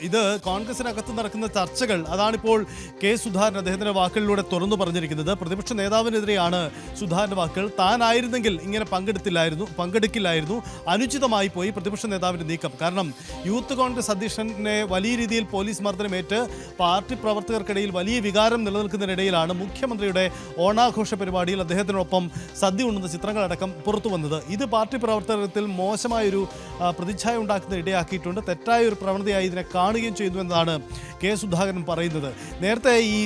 ഇത് കോൺഗ്രസിനകത്ത് നടക്കുന്ന ചർച്ചകൾ അതാണിപ്പോൾ കെ സുധാകരൻ അദ്ദേഹത്തിന്റെ വാക്കുകളിലൂടെ തുറന്നു പറഞ്ഞിരിക്കുന്നത്. പ്രതിപക്ഷ നേതാവിനെതിരെയാണ് സുധാകരന്റെ വാക്കുകൾ. താനായിരുന്നെങ്കിൽ ഇങ്ങനെ പങ്കെടുക്കില്ലായിരുന്നു, അനുചിതമായി പോയി പ്രതിപക്ഷ നേതാവിന്റെ നീക്കം. കാരണം യൂത്ത് കോൺഗ്രസ് അധ്യക്ഷനെ വലിയ രീതിയിൽ പോലീസ് മർദ്ദനമേറ്റ് പാർട്ടി പ്രവർത്തകർക്കിടയിൽ വലിയ വികാരം നിലനിൽക്കുന്നതിനിടയിലാണ് മുഖ്യമന്ത്രിയുടെ ഓണാഘോഷ പരിപാടിയിൽ അദ്ദേഹത്തിനൊപ്പം സദ്യ ഉണ്ണുന്ന ചിത്രങ്ങളടക്കം പുറത്തു വന്നത്. ഇത് പാർട്ടി പ്രവർത്തനത്തിൽ മോശമായൊരു പ്രതിച്ഛായ ഉണ്ടാക്കുന്ന ഇടയാക്കിയിട്ടുണ്ട്. തെറ്റായ ഒരു പ്രവണതയായി ഇതിനെ കാണുകയും ചെയ്യുന്നു എന്നതാണ് കെ സുധാകരൻ പറയുന്നത്. നേരത്തെ ഈ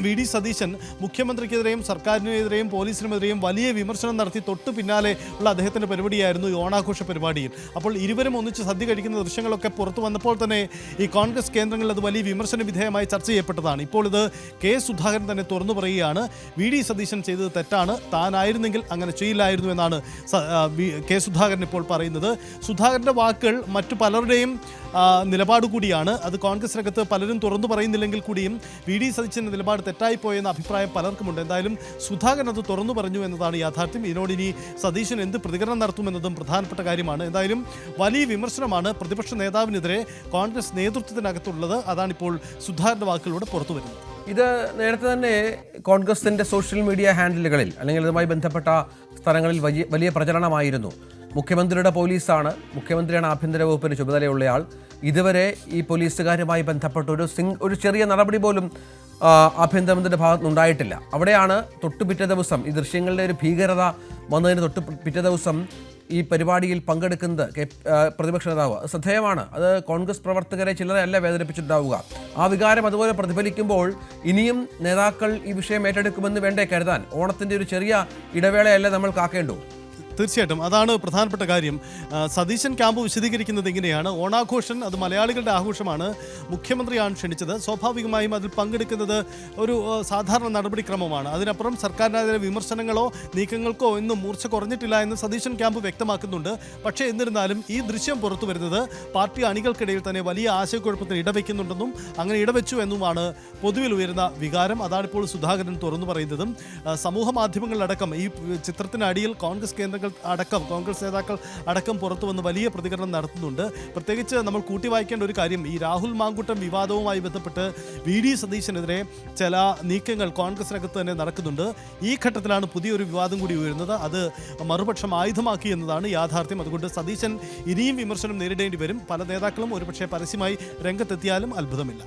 വി ഡി സതീശൻ മുഖ്യമന്ത്രിക്കെതിരെയും സർക്കാരിനെതിരെയും പോലീസിനുമെതിരെയും വലിയ വിമർശനം നടത്തി തൊട്ടു പിന്നാലെ ഉള്ള അദ്ദേഹത്തിൻ്റെ പരിപാടിയായിരുന്നു ഈ ഓണാഘോഷ പരിപാടിയിൽ. അപ്പോൾ ഇരുവരും ഒന്നിച്ച് സദ്യ കഴിക്കുന്ന ദൃശ്യങ്ങളൊക്കെ പുറത്തു വന്നപ്പോൾ തന്നെ ഈ കോൺഗ്രസ് കേന്ദ്രങ്ങളിൽ അത് വലിയ വിമർശന വിധേയമായി ചർച്ച ചെയ്യപ്പെട്ടതാണ്. ഇപ്പോൾ ഇത് കെ സുധാകരൻ തന്നെ തുറന്നു പറയുകയാണ്. വി ഡി സതീശൻ ചെയ്തത് തെറ്റാണ്, താനായിരുന്നെങ്കിൽ അങ്ങനെ ചെയ്യില്ലായിരുന്നു എന്നാണ് കെ സുധാകരൻ ഇപ്പോൾ പറയുന്നത്. സുധാകരൻ്റെ വാക്കുകൾ മറ്റു പലരുടെയും നിലപാട് കൂടിയാണ്. അത് കോൺഗ്രസിനകത്ത് പലരും തുറന്നു പറയുന്നില്ലെങ്കിൽ കൂടിയും വി ഡി സതീശൻ്റെ നിലപാട് തെറ്റായിപ്പോയെന്ന അഭിപ്രായം പലർക്കുമുണ്ട്. എന്തായാലും സുധാകരൻ അത് തുറന്നു പറഞ്ഞു എന്നതാണ് യാഥാർത്ഥ്യം. ഇതിനോട് ഇനി സതീശൻ എന്ത് പ്രതികരണം നടത്തുമെന്നതും പ്രധാനപ്പെട്ട കാര്യമാണ്. എന്തായാലും വലിയ വിമർശനമാണ് പ്രതിപക്ഷ നേതാവിനെതിരെ കോൺഗ്രസ് നേതൃത്വത്തിനകത്തുള്ളത്. അതാണിപ്പോൾ സുധാകരൻ്റെ വാക്കുകളിലൂടെ പുറത്തു വരുന്നത്. ഇത് നേരത്തെ തന്നെ കോൺഗ്രസിൻ്റെ സോഷ്യൽ മീഡിയ ഹാൻഡിലുകളിൽ അല്ലെങ്കിൽ അതുമായി ബന്ധപ്പെട്ട സ്ഥലങ്ങളിൽ വലിയ പ്രചരണമായിരുന്നു. മുഖ്യമന്ത്രിയുടെ പോലീസാണ്, മുഖ്യമന്ത്രിയാണ് ആഭ്യന്തര വകുപ്പിന് ചുമതലയുള്ളയാൾ. ഇതുവരെ ഈ പോലീസുകാരുമായി ബന്ധപ്പെട്ട ഒരു ചെറിയ നടപടി പോലും ആഭ്യന്തരമന്ത്രിയുടെ ഭാഗത്തുനിന്നുണ്ടായിട്ടില്ല. അവിടെയാണ് പിറ്റേ ദിവസം ഈ ദൃശ്യങ്ങളുടെ ഒരു ഭീകരത വന്നതിന് പിറ്റേ ദിവസം ഈ പരിപാടിയിൽ പങ്കെടുക്കുന്നത് പ്രതിപക്ഷ നേതാവ്. ശ്രദ്ധേയമാണ്. അത് കോൺഗ്രസ് പ്രവർത്തകരെ ചിലരെ അല്ല വേദനിപ്പിച്ചിട്ടുണ്ടാവുക. ആ വികാരം അതുപോലെ പ്രതിഫലിക്കുമ്പോൾ ഇനിയും നേതാക്കൾ ഈ വിഷയം ഏറ്റെടുക്കുമെന്ന് വേണ്ടേ കരുതാൻ? ഓണത്തിൻ്റെ ഒരു ചെറിയ ഇടവേളയല്ലേ നമ്മൾ കാക്കേണ്ടു? തീർച്ചയായിട്ടും അതാണ് പ്രധാനപ്പെട്ട കാര്യം. സതീശൻ ക്യാമ്പ് വിശദീകരിക്കുന്നത് ഇങ്ങനെയാണ്. ഓണാഘോഷം അത് മലയാളികളുടെ ആഘോഷമാണ്, മുഖ്യമന്ത്രിയാണ് ക്ഷണിച്ചത്. സ്വാഭാവികമായും അതിൽ പങ്കെടുക്കുന്നത് ഒരു സാധാരണ നടപടിക്രമമാണ്. അതിനപ്പുറം സർക്കാരിനെതിരെ വിമർശനങ്ങളോ നീക്കങ്ങൾക്കോ ഒന്നും മൂർച്ച കുറഞ്ഞിട്ടില്ല എന്ന് സതീശൻ ക്യാമ്പ് വ്യക്തമാക്കുന്നുണ്ട്. പക്ഷേ എന്നിരുന്നാലും ഈ ദൃശ്യം പുറത്തു വരുന്നത് പാർട്ടി അണികൾക്കിടയിൽ തന്നെ വലിയ ആശയക്കുഴപ്പത്തിന് ഇടവെക്കുന്നുണ്ടെന്നും അങ്ങനെ ഇടവെച്ചു എന്നുമാണ് പൊതുവിൽ ഉയരുന്ന വികാരം. അതാണിപ്പോൾ സുധാകരൻ തുറന്നു പറയുന്നതും. സമൂഹ മാധ്യമങ്ങളിലടക്കം ഈ ചിത്രത്തിനടിയിൽ കോൺഗ്രസ് കേന്ദ്രങ്ങൾ അടക്കം കോൺഗ്രസ് നേതാക്കൾ അടക്കം പുറത്തു വന്ന് വലിയ പ്രതികരണം നടത്തുന്നുണ്ട്. പ്രത്യേകിച്ച് നമ്മൾ കൂട്ടി വായിക്കേണ്ട ഒരു കാര്യം, ഈ രാഹുൽ മാങ്കൂട്ടം വിവാദവുമായി ബന്ധപ്പെട്ട് വി ഡി സതീശനെതിരെ ചില നീക്കങ്ങൾ കോൺഗ്രസിനകത്ത് തന്നെ നടക്കുന്നുണ്ട്. ഈ ഘട്ടത്തിലാണ് പുതിയൊരു വിവാദം കൂടി ഉയരുന്നത്. അത് മറുപക്ഷം ആയുധമാക്കി എന്നതാണ് യാഥാർത്ഥ്യം. അതുകൊണ്ട് സതീശൻ ഇനിയും വിമർശനം നേരിടേണ്ടി വരും. പല നേതാക്കളും ഒരുപക്ഷെ പരസ്യമായി രംഗത്തെത്തിയാലും അത്ഭുതമില്ല.